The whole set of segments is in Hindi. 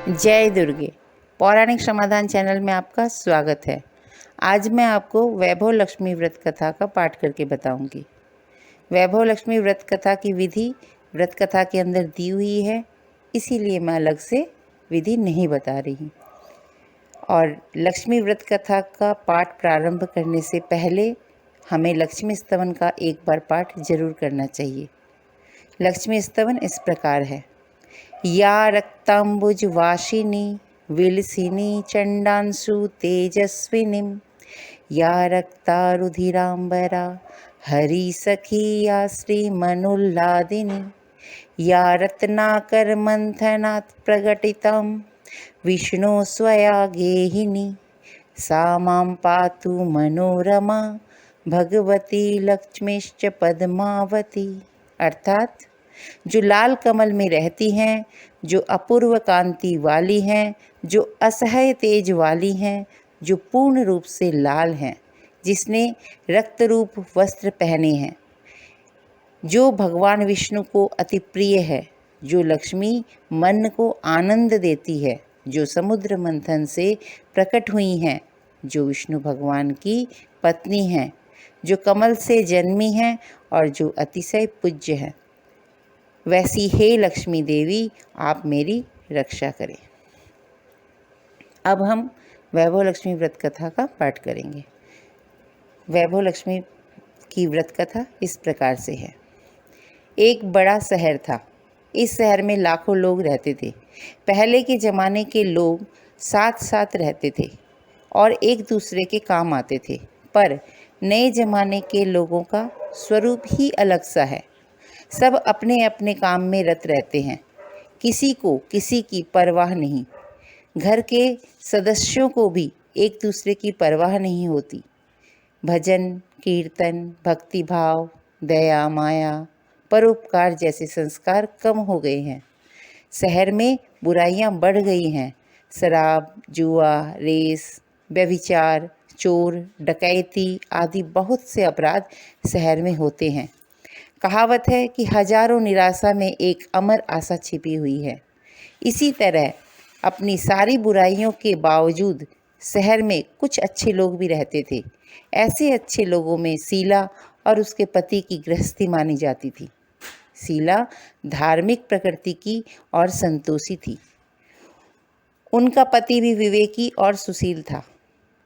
जय दुर्गे। पौराणिक समाधान चैनल में आपका स्वागत है। आज मैं आपको वैभव लक्ष्मी व्रत कथा का पाठ करके बताऊंगी। वैभव लक्ष्मी व्रत कथा की विधि व्रत कथा के अंदर दी हुई है, इसीलिए मैं अलग से विधि नहीं बता रही। और लक्ष्मी व्रत कथा का पाठ प्रारंभ करने से पहले हमें लक्ष्मी स्तवन का एक बार पाठ जरूर करना चाहिए। लक्ष्मी स्तवन इस प्रकार है। या रक्तांबुज वाशिनी विलसिनी चंडांशु तेजस्विनीं या रक्तारुधिरांबरा हरि सखी या श्रीमनुल्लादिनी या रत्नाकर मंथनात् प्रकटितं विष्णु स्वया गेहिनी सा मां पातु मनोरमा भगवती लक्ष्मीश्च पद्मावती। अर्थात जो लाल कमल में रहती हैं, जो अपूर्व कांति वाली हैं, जो असह्य तेज वाली हैं, जो पूर्ण रूप से लाल हैं, जिसने रक्त रूप वस्त्र पहने हैं, जो भगवान विष्णु को अति प्रिय है, जो लक्ष्मी मन को आनंद देती है, जो समुद्र मंथन से प्रकट हुई हैं, जो विष्णु भगवान की पत्नी हैं, जो कमल से जन्मी हैं और जो अतिशय पूज्य हैं, वैसी हे लक्ष्मी देवी आप मेरी रक्षा करें। अब हम वैभव लक्ष्मी व्रत कथा का पाठ करेंगे। वैभव लक्ष्मी की व्रत कथा इस प्रकार से है। एक बड़ा शहर था। इस शहर में लाखों लोग रहते थे। पहले के ज़माने के लोग साथ साथ रहते थे और एक दूसरे के काम आते थे, पर नए ज़माने के लोगों का स्वरूप ही अलग सा है। सब अपने अपने काम में रत रहते हैं, किसी को किसी की परवाह नहीं। घर के सदस्यों को भी एक दूसरे की परवाह नहीं होती। भजन कीर्तन भक्ति भाव दया माया परोपकार जैसे संस्कार कम हो गए हैं। शहर में बुराइयां बढ़ गई हैं। शराब जुआ रेस व्यभिचार चोर डकैती आदि बहुत से अपराध शहर में होते हैं। कहावत है कि हजारों निराशा में एक अमर आशा छिपी हुई है। इसी तरह अपनी सारी बुराइयों के बावजूद शहर में कुछ अच्छे लोग भी रहते थे। ऐसे अच्छे लोगों में शीला और उसके पति की गृहस्थी मानी जाती थी। शीला धार्मिक प्रकृति की और संतोषी थी। उनका पति भी विवेकी और सुशील था।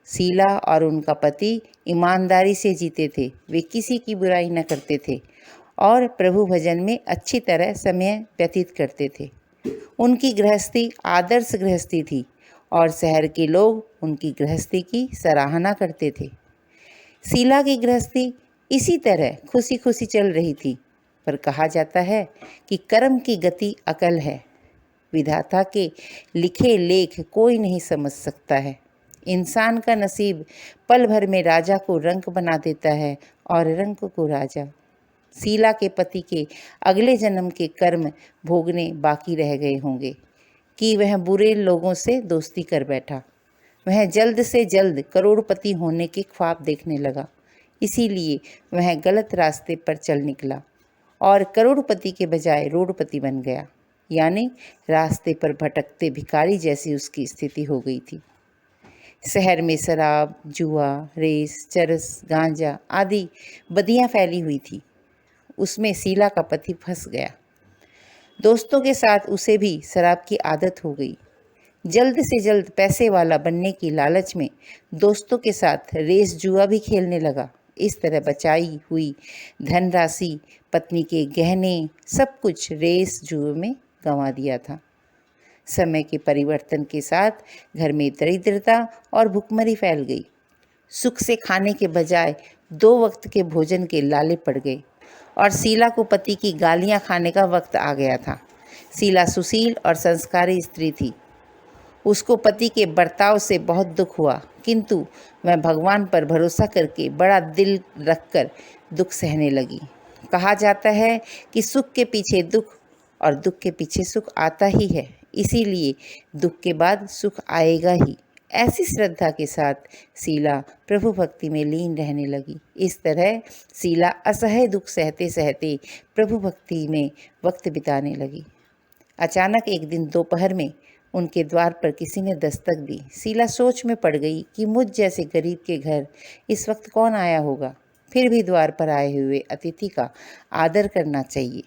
शीला और उनका पति ईमानदारी से जीते थे। वे किसी की बुराई न करते थे और प्रभु भजन में अच्छी तरह समय व्यतीत करते थे। उनकी गृहस्थी आदर्श गृहस्थी थी और शहर के लोग उनकी गृहस्थी की सराहना करते थे। शीला की गृहस्थी इसी तरह खुशी खुशी चल रही थी, पर कहा जाता है कि कर्म की गति अकल है। विधाता के लिखे लेख कोई नहीं समझ सकता है। इंसान का नसीब पल भर में राजा को रंक बना देता है और रंक को राजा। शीला के पति के अगले जन्म के कर्म भोगने बाकी रह गए होंगे कि वह बुरे लोगों से दोस्ती कर बैठा। वह जल्द से जल्द करोड़पति होने के ख्वाब देखने लगा, इसीलिए वह गलत रास्ते पर चल निकला और करोड़पति के बजाय रोडपति बन गया, यानी रास्ते पर भटकते भिखारी जैसी उसकी स्थिति हो गई थी। शहर में शराब जुआ रेस चरस गांजा आदि बदियां फैली हुई थी। उसमें शीला का पति फंस गया। दोस्तों के साथ उसे भी शराब की आदत हो गई। जल्द से जल्द पैसे वाला बनने की लालच में दोस्तों के साथ रेस जुआ भी खेलने लगा। इस तरह बचाई हुई धनराशि पत्नी के गहने सब कुछ रेस जुए में गंवा दिया था। समय के परिवर्तन के साथ घर में दरिद्रता और भुखमरी फैल गई। सुख से खाने के बजाय 2 वक्त के भोजन के लाले पड़ गए और शीला को पति की गालियां खाने का वक्त आ गया था। शीला सुशील और संस्कारी स्त्री थी। उसको पति के बर्ताव से बहुत दुख हुआ, किंतु वह भगवान पर भरोसा करके बड़ा दिल रखकर दुख सहने लगी। कहा जाता है कि सुख के पीछे दुख और दुख के पीछे सुख आता ही है, इसीलिए दुख के बाद सुख आएगा ही। ऐसी श्रद्धा के साथ शीला प्रभु भक्ति में लीन रहने लगी। इस तरह शीला असह्य दुख सहते सहते प्रभु भक्ति में वक्त बिताने लगी। अचानक एक दिन दोपहर में उनके द्वार पर किसी ने दस्तक दी। शीला सोच में पड़ गई कि मुझ जैसे गरीब के घर इस वक्त कौन आया होगा। फिर भी द्वार पर आए हुए अतिथि का आदर करना चाहिए।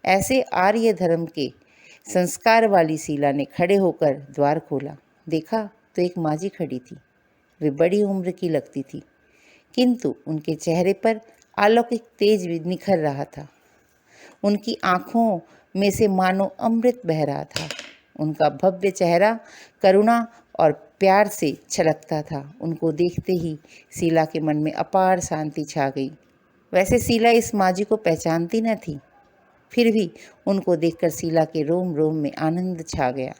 ऐसे आर्य धर्म के संस्कार वाली शीला ने खड़े होकर द्वार खोला। देखा तो एक माँ जी खड़ी थी। वे बड़ी उम्र की लगती थी, किंतु उनके चेहरे पर अलौकिक तेज भी निखर रहा था। उनकी आँखों में से मानो अमृत बह रहा था। उनका भव्य चेहरा करुणा और प्यार से छलकता था। उनको देखते ही शीला के मन में अपार शांति छा गई। वैसे शीला इस माँ जी को पहचानती न थी, फिर भी उनको देखकर शीला के रोम रोम में आनंद छा गया।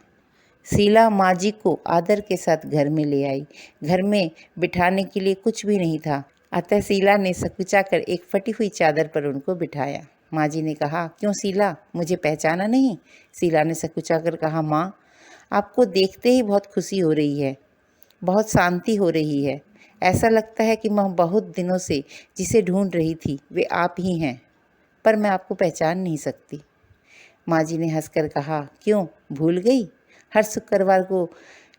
शीला माँ जी को आदर के साथ घर में ले आई। घर में बिठाने के लिए कुछ भी नहीं था, अतः शीला ने सकुचाकर एक फटी हुई चादर पर उनको बिठाया। माँ जी ने कहा, क्यों शीला, मुझे पहचाना नहीं? शीला ने सकुचाकर कहा, माँ, आपको देखते ही बहुत खुशी हो रही है, बहुत शांति हो रही है। ऐसा लगता है कि मैं बहुत दिनों से जिसे ढूंढ रही थी वे आप ही हैं, पर मैं आपको पहचान नहीं सकती। माँ जी ने हंसकर कहा, क्यों भूल गई? हर शुक्रवार को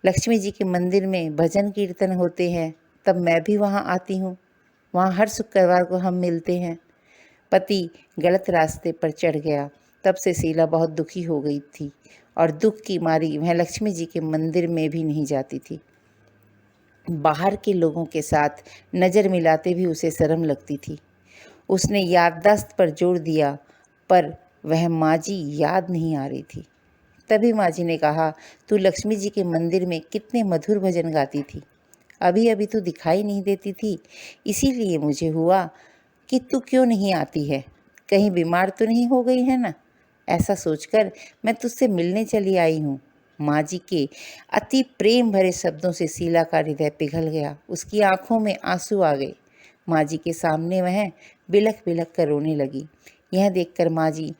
लक्ष्मी जी के मंदिर में भजन कीर्तन होते हैं, तब मैं भी वहाँ आती हूँ। वहाँ हर शुक्रवार को हम मिलते हैं। पति गलत रास्ते पर चढ़ गया, तब से शीला बहुत दुखी हो गई थी और दुख की मारी वह लक्ष्मी जी के मंदिर में भी नहीं जाती थी। बाहर के लोगों के साथ नज़र मिलाते भी उसे शर्म लगती थी। उसने याददाश्त पर जोर दिया, पर वह माँ जी याद नहीं आ रही थी। तभी माँ जी ने कहा, तू लक्ष्मी जी के मंदिर में कितने मधुर भजन गाती थी, अभी अभी तो दिखाई नहीं देती थी, इसीलिए मुझे हुआ कि तू क्यों नहीं आती है, कहीं बीमार तो नहीं हो गई है ना? ऐसा सोचकर मैं तुझसे मिलने चली आई हूँ। माँ जी के अति प्रेम भरे शब्दों से शीला का हृदय पिघल गया। उसकी आंखों में आंसू आ गए। माँ जी के सामने वह बिलख बिलख कर रोने लगी। यह देखकर माँ जी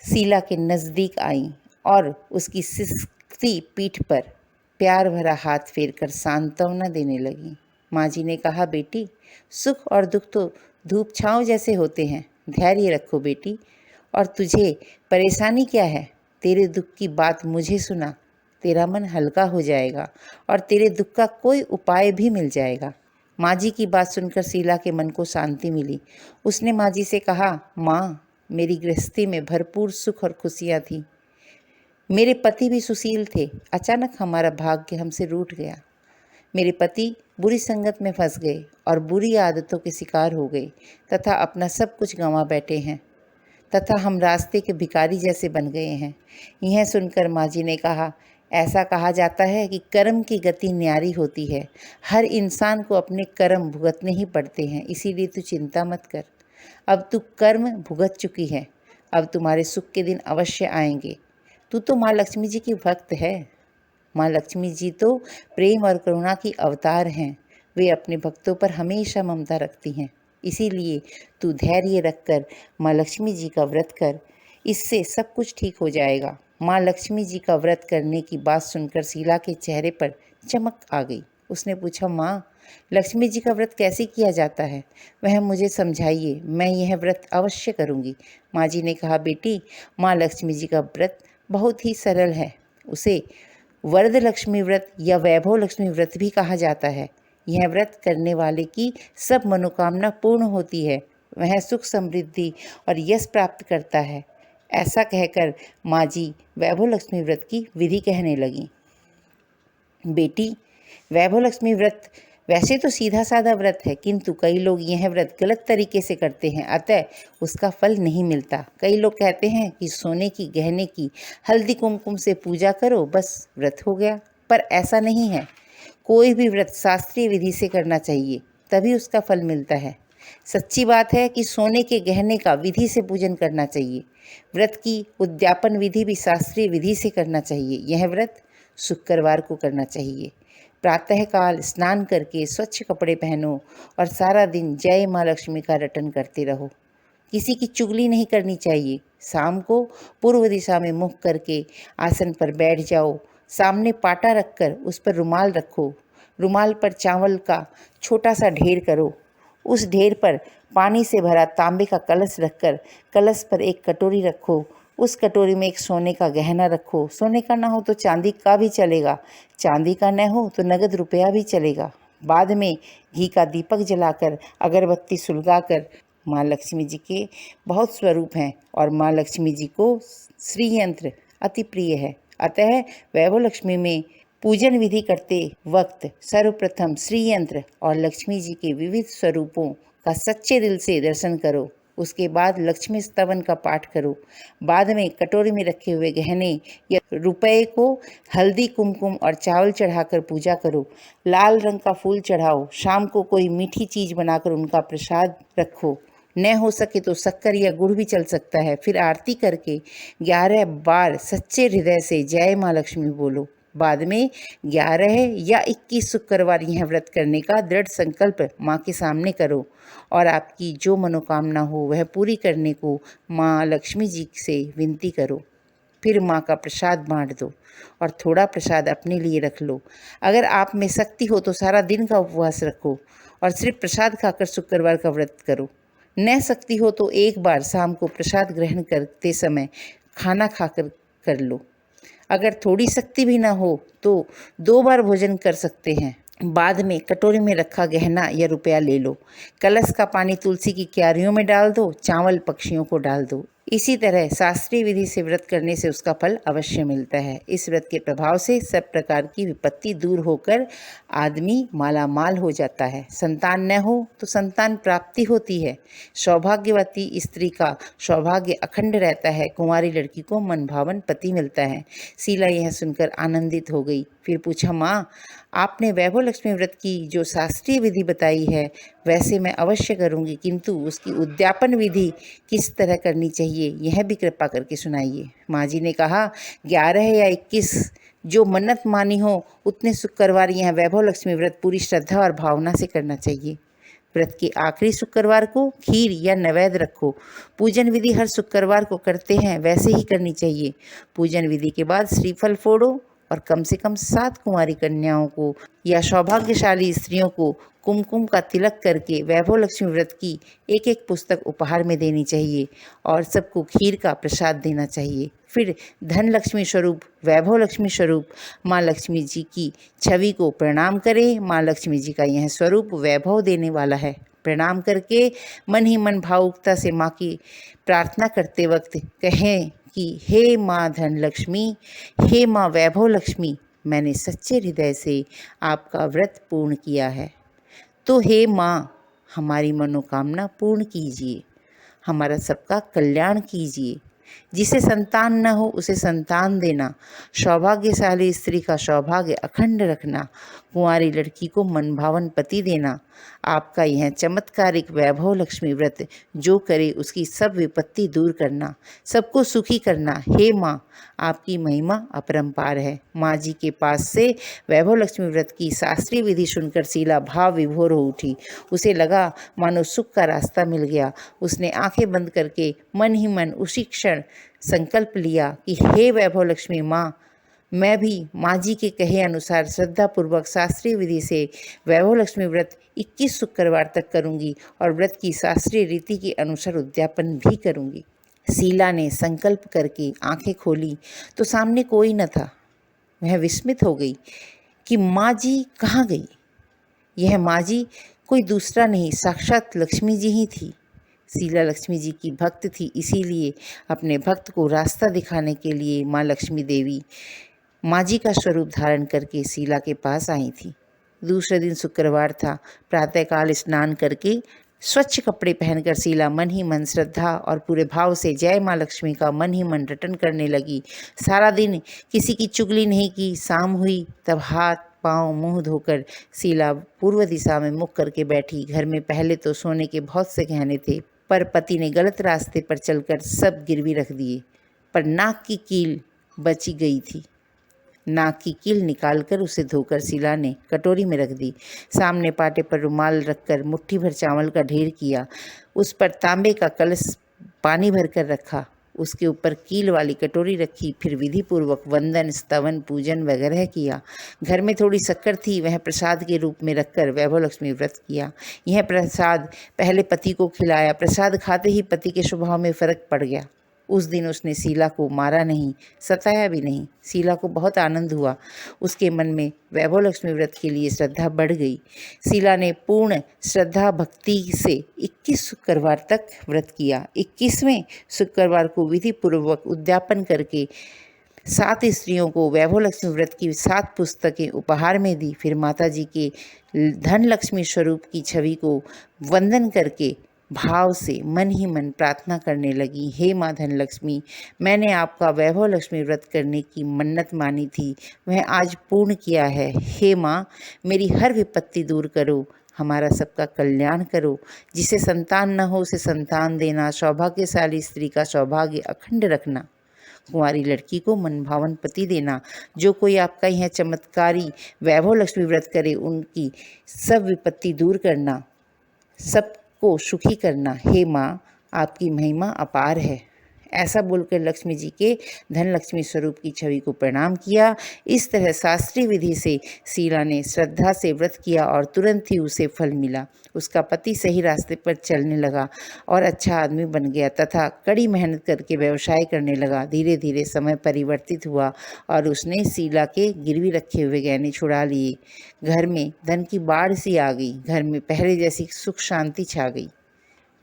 शीला के नज़दीक आईं और उसकी सिसकती पीठ पर प्यार भरा हाथ फेरकर सांत्वना देने लगी। माँ जी ने कहा, बेटी, सुख और दुख तो धूप छाँव जैसे होते हैं, धैर्य रखो बेटी। और तुझे परेशानी क्या है? तेरे दुख की बात मुझे सुना, तेरा मन हल्का हो जाएगा और तेरे दुख का कोई उपाय भी मिल जाएगा। माँ जी की बात सुनकर शीला के मन को शांति मिली। उसने माँ जी से कहा, माँ, मेरी गृहस्थी में भरपूर सुख और खुशियाँ थी। मेरे पति भी सुशील थे। अचानक हमारा भाग्य हमसे रूठ गया। मेरे पति बुरी संगत में फंस गए और बुरी आदतों के शिकार हो गए तथा अपना सब कुछ गंवा बैठे हैं, तथा हम रास्ते के भिखारी जैसे बन गए हैं। यह सुनकर माँ जी ने कहा, ऐसा कहा जाता है कि कर्म की गति न्यारी होती है। हर इंसान को अपने कर्म भुगतने ही पड़ते हैं, इसीलिए तू चिंता मत कर। अब तू कर्म भुगत चुकी है, अब तुम्हारे सुख के दिन अवश्य आएंगे। तू तो माँ लक्ष्मी जी की भक्त है। माँ लक्ष्मी जी तो प्रेम और करुणा की अवतार हैं। वे अपने भक्तों पर हमेशा ममता रखती हैं। इसीलिए तू धैर्य रखकर माँ लक्ष्मी जी का व्रत कर, इससे सब कुछ ठीक हो जाएगा। माँ लक्ष्मी जी का व्रत करने की बात सुनकर शीला के चेहरे पर चमक आ गई। उसने पूछा, माँ, लक्ष्मी जी का व्रत कैसे किया जाता है? वह मुझे समझाइए, मैं यह व्रत अवश्य करूँगी। माँ जी ने कहा, बेटी, माँ लक्ष्मी जी का व्रत बहुत ही सरल है। उसे वरद लक्ष्मी व्रत या वैभव लक्ष्मी व्रत भी कहा जाता है। यह व्रत करने वाले की सब मनोकामना पूर्ण होती है। वह सुख समृद्धि और यश प्राप्त करता है। ऐसा कहकर माँ जी वैभव लक्ष्मी व्रत की विधि कहने लगी। बेटी, वैभव लक्ष्मी व्रत वैसे तो सीधा साधा व्रत है, किंतु कई लोग यह व्रत गलत तरीके से करते हैं, अतः उसका फल नहीं मिलता। कई लोग कहते हैं कि सोने की, गहने की, हल्दी कुमकुम से पूजा करो, बस व्रत हो गया, पर ऐसा नहीं है। कोई भी व्रत शास्त्रीय विधि से करना चाहिए, तभी उसका फल मिलता है। सच्ची बात है कि सोने के गहने का विधि से पूजन करना चाहिए। व्रत की उद्यापन विधि भी शास्त्रीय विधि से करना चाहिए। यह व्रत शुक्रवार को करना चाहिए। प्रातःकाल स्नान करके स्वच्छ कपड़े पहनो और सारा दिन जय माँ लक्ष्मी का रटन करते रहो। किसी की चुगली नहीं करनी चाहिए। शाम को पूर्व दिशा में मुख करके आसन पर बैठ जाओ। सामने पाटा रखकर उस पर रुमाल रखो। रुमाल पर चावल का छोटा सा ढेर करो। उस ढेर पर पानी से भरा तांबे का कलश रखकर कलश पर एक कटोरी रखो। उस कटोरी में एक सोने का गहना रखो। सोने का ना हो तो चांदी का भी चलेगा, चांदी का न हो तो नगद रुपया भी चलेगा। बाद में घी का दीपक जलाकर अगरबत्ती सुलगाकर, माँ लक्ष्मी जी के बहुत स्वरूप हैं और माँ लक्ष्मी जी को श्री यंत्र अति प्रिय है। अतः वैभव लक्ष्मी में पूजन विधि करते वक्त सर्वप्रथम श्री यंत्र और लक्ष्मी जी के विविध स्वरूपों का सच्चे दिल से दर्शन करो। उसके बाद लक्ष्मी स्तवन का पाठ करो। बाद में कटोरी में रखे हुए गहने या रुपए को हल्दी, कुमकुम और चावल चढ़ाकर पूजा करो। लाल रंग का फूल चढ़ाओ। शाम को कोई मीठी चीज बनाकर उनका प्रसाद रखो। न हो सके तो शक्कर या गुड़ भी चल सकता है। फिर आरती करके 11 बार सच्चे हृदय से जय माँ लक्ष्मी बोलो। बाद में 11 या 21 शुक्रवार यह व्रत करने का दृढ़ संकल्प माँ के सामने करो और आपकी जो मनोकामना हो वह पूरी करने को माँ लक्ष्मी जी से विनती करो। फिर माँ का प्रसाद बांट दो और थोड़ा प्रसाद अपने लिए रख लो। अगर आप में शक्ति हो तो सारा दिन का उपवास रखो और सिर्फ प्रसाद खाकर शुक्रवार का व्रत करो। न शक्ति हो तो एक बार शाम को प्रसाद ग्रहण करते समय खाना खाकर कर लो। अगर थोड़ी शक्ति भी ना हो तो 2 बार भोजन कर सकते हैं। बाद में कटोरी में रखा गहना या रुपया ले लो। कलश का पानी तुलसी की क्यारियों में डाल दो, चावल पक्षियों को डाल दो। इसी तरह शास्त्रीय विधि से व्रत करने से उसका फल अवश्य मिलता है। इस व्रत के प्रभाव से सब प्रकार की विपत्ति दूर होकर आदमी मालामाल हो जाता है। संतान न हो तो संतान प्राप्ति होती है। सौभाग्यवती स्त्री का सौभाग्य अखंड रहता है। कुंवारी लड़की को मनभावन पति मिलता है। शीला यह सुनकर आनंदित हो गई। फिर पूछा, माँ, आपने वैभव लक्ष्मी व्रत की जो शास्त्रीय विधि बताई है वैसे मैं अवश्य करूँगी, किंतु उसकी उद्यापन विधि किस तरह करनी चाहिए यह भी कृपा करके सुनाइए। माँ जी ने कहा, 11 या 21 जो मन्नत मानी हो उतने शुक्रवार यह वैभव लक्ष्मी व्रत पूरी श्रद्धा और भावना से करना चाहिए। व्रत के आखिरी शुक्रवार को खीर या नैवेद्य रखो। पूजन विधि हर शुक्रवार को करते हैं वैसे ही करनी चाहिए। पूजन विधि के बाद श्रीफल फोड़ो और कम से कम 7 कुंवारी कन्याओं को या सौभाग्यशाली स्त्रियों को कुमकुम का तिलक करके वैभव लक्ष्मी व्रत की एक पुस्तक उपहार में देनी चाहिए और सबको खीर का प्रसाद देना चाहिए। फिर धन लक्ष्मी स्वरूप, वैभव लक्ष्मी स्वरूप माँ लक्ष्मी जी की छवि को प्रणाम करें। माँ लक्ष्मी जी का यह स्वरूप वैभव देने वाला है। प्रणाम करके मन ही मन भावुकता से माँ की प्रार्थना करते वक्त कहें कि हे माँ धन लक्ष्मी, हे माँ वैभव लक्ष्मी, मैंने सच्चे हृदय से आपका व्रत पूर्ण किया है, तो हे माँ हमारी मनोकामना पूर्ण कीजिए, हमारा सबका कल्याण कीजिए। जिसे संतान न हो उसे संतान देना, सौभाग्यशाली स्त्री का सौभाग्य अखंड रखना, कुंवारी लड़की को मनभावन पति देना। आपका यह चमत्कारिक वैभव लक्ष्मी व्रत जो करे उसकी सब विपत्ति दूर करना, सबको सुखी करना। हे माँ, आपकी महिमा अपरंपार है। माँ जी के पास से वैभव लक्ष्मी व्रत की शास्त्रीय विधि सुनकर शीला भाव विभोर हो उठी। उसे लगा मानो सुख का रास्ता मिल गया। उसने आंखें बंद करके मन ही मन उसी क्षण संकल्प लिया कि हे वैभव लक्ष्मी माँ, मैं भी माँ जी के कहे अनुसार श्रद्धापूर्वक शास्त्रीय विधि से वैभव लक्ष्मी व्रत 21 शुक्रवार तक करूँगी और व्रत की शास्त्रीय रीति के अनुसार उद्यापन भी करूँगी। शीला ने संकल्प करके आंखें खोली तो सामने कोई न था। वह विस्मित हो गई कि माँ जी कहाँ गई। यह माँ जी कोई दूसरा नहीं, साक्षात लक्ष्मी जी ही थी। शीला लक्ष्मी जी की भक्त थी, इसीलिए अपने भक्त को रास्ता दिखाने के लिए माँ लक्ष्मी देवी माँ जी का स्वरूप धारण करके शीला के पास आई थी। दूसरे दिन शुक्रवार था। प्रातःकाल स्नान करके स्वच्छ कपड़े पहनकर शीला मन ही मन श्रद्धा और पूरे भाव से जय माँ लक्ष्मी का मन ही मन रटन करने लगी। सारा दिन किसी की चुगली नहीं की। शाम हुई तब हाथ पाँव मुंह धोकर शीला पूर्व दिशा में मुख करके बैठी। घर में पहले तो सोने के बहुत से गहने थे, पर पति ने गलत रास्ते पर चलकर सब गिरवी रख दिए। पर नाक की कील बची गई थी। नाक की कील निकालकर उसे धोकर शीला ने कटोरी में रख दी। सामने पाटे पर रुमाल रखकर मुट्ठी भर चावल का ढेर किया। उस पर तांबे का कलश पानी भरकर रखा। उसके ऊपर कील वाली कटोरी रखी। फिर विधि पूर्वक वंदन, स्तवन, पूजन वगैरह किया। घर में थोड़ी शक्कर थी, वह प्रसाद के रूप में रखकर वैभव लक्ष्मी व्रत किया। यह प्रसाद पहले पति को खिलाया। प्रसाद खाते ही पति के स्वभाव में फर्क पड़ गया। उस दिन उसने शीला को मारा नहीं, सताया भी नहीं। शीला को बहुत आनंद हुआ। उसके मन में वैभव लक्ष्मी व्रत के लिए श्रद्धा बढ़ गई। शीला ने पूर्ण श्रद्धा भक्ति से 21 शुक्रवार तक व्रत किया। 21वें शुक्रवार को विधि पूर्वक उद्यापन करके 7 स्त्रियों को वैभव लक्ष्मी व्रत की 7 पुस्तकें उपहार में दी। फिर माता जी के धन लक्ष्मी स्वरूप की छवि को वंदन करके भाव से मन ही मन प्रार्थना करने लगी, हे माँ धन लक्ष्मी, मैंने आपका वैभव लक्ष्मी व्रत करने की मन्नत मानी थी, वह आज पूर्ण किया है। हे माँ, मेरी हर विपत्ति दूर करो, हमारा सबका कल्याण करो। जिसे संतान न हो उसे संतान देना, सौभाग्यशाली स्त्री का सौभाग्य अखंड रखना, कुंवारी लड़की को मनभावन पति देना। जो कोई आपका यह चमत्कारी वैभव लक्ष्मी व्रत करे उनकी सब विपत्ति दूर करना, सबको सुखी करना। हे माँ, आपकी महिमा अपार है। ऐसा बोलकर लक्ष्मी जी के धन लक्ष्मी स्वरूप की छवि को प्रणाम किया। इस तरह शास्त्रीय विधि से शीला ने श्रद्धा से व्रत किया और तुरंत ही उसे फल मिला। उसका पति सही रास्ते पर चलने लगा और अच्छा आदमी बन गया तथा कड़ी मेहनत करके व्यवसाय करने लगा। धीरे धीरे समय परिवर्तित हुआ और उसने शीला के गिरवी रखे हुए गहने छुड़ा लिए। घर में धन की बाढ़ सी आ गई। घर में पहले जैसी सुख शांति छा गई।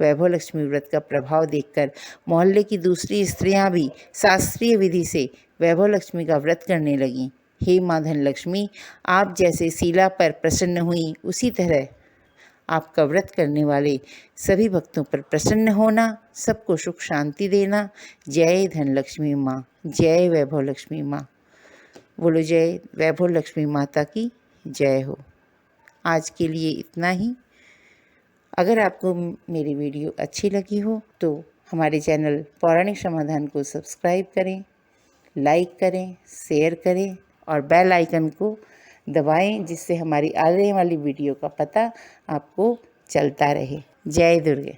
वैभव लक्ष्मी व्रत का प्रभाव देखकर मोहल्ले की दूसरी स्त्रियां भी शास्त्रीय विधि से वैभव लक्ष्मी का व्रत करने लगीं। हे माँ धन लक्ष्मी, आप जैसे शीला पर प्रसन्न हुई, उसी तरह आपका व्रत करने वाले सभी भक्तों पर प्रसन्न होना, सबको सुख शांति देना। जय धन लक्ष्मी माँ, जय वैभव लक्ष्मी माँ। बोलो जय वैभव लक्ष्मी माता की जय हो। आज के लिए इतना ही। अगर आपको मेरी वीडियो अच्छी लगी हो तो हमारे चैनल पौराणिक समाधान को सब्सक्राइब करें, लाइक करें, शेयर करें और बेल आइकन को दबाएं, जिससे हमारी आने वाली वीडियो का पता आपको चलता रहे। जय दुर्गे।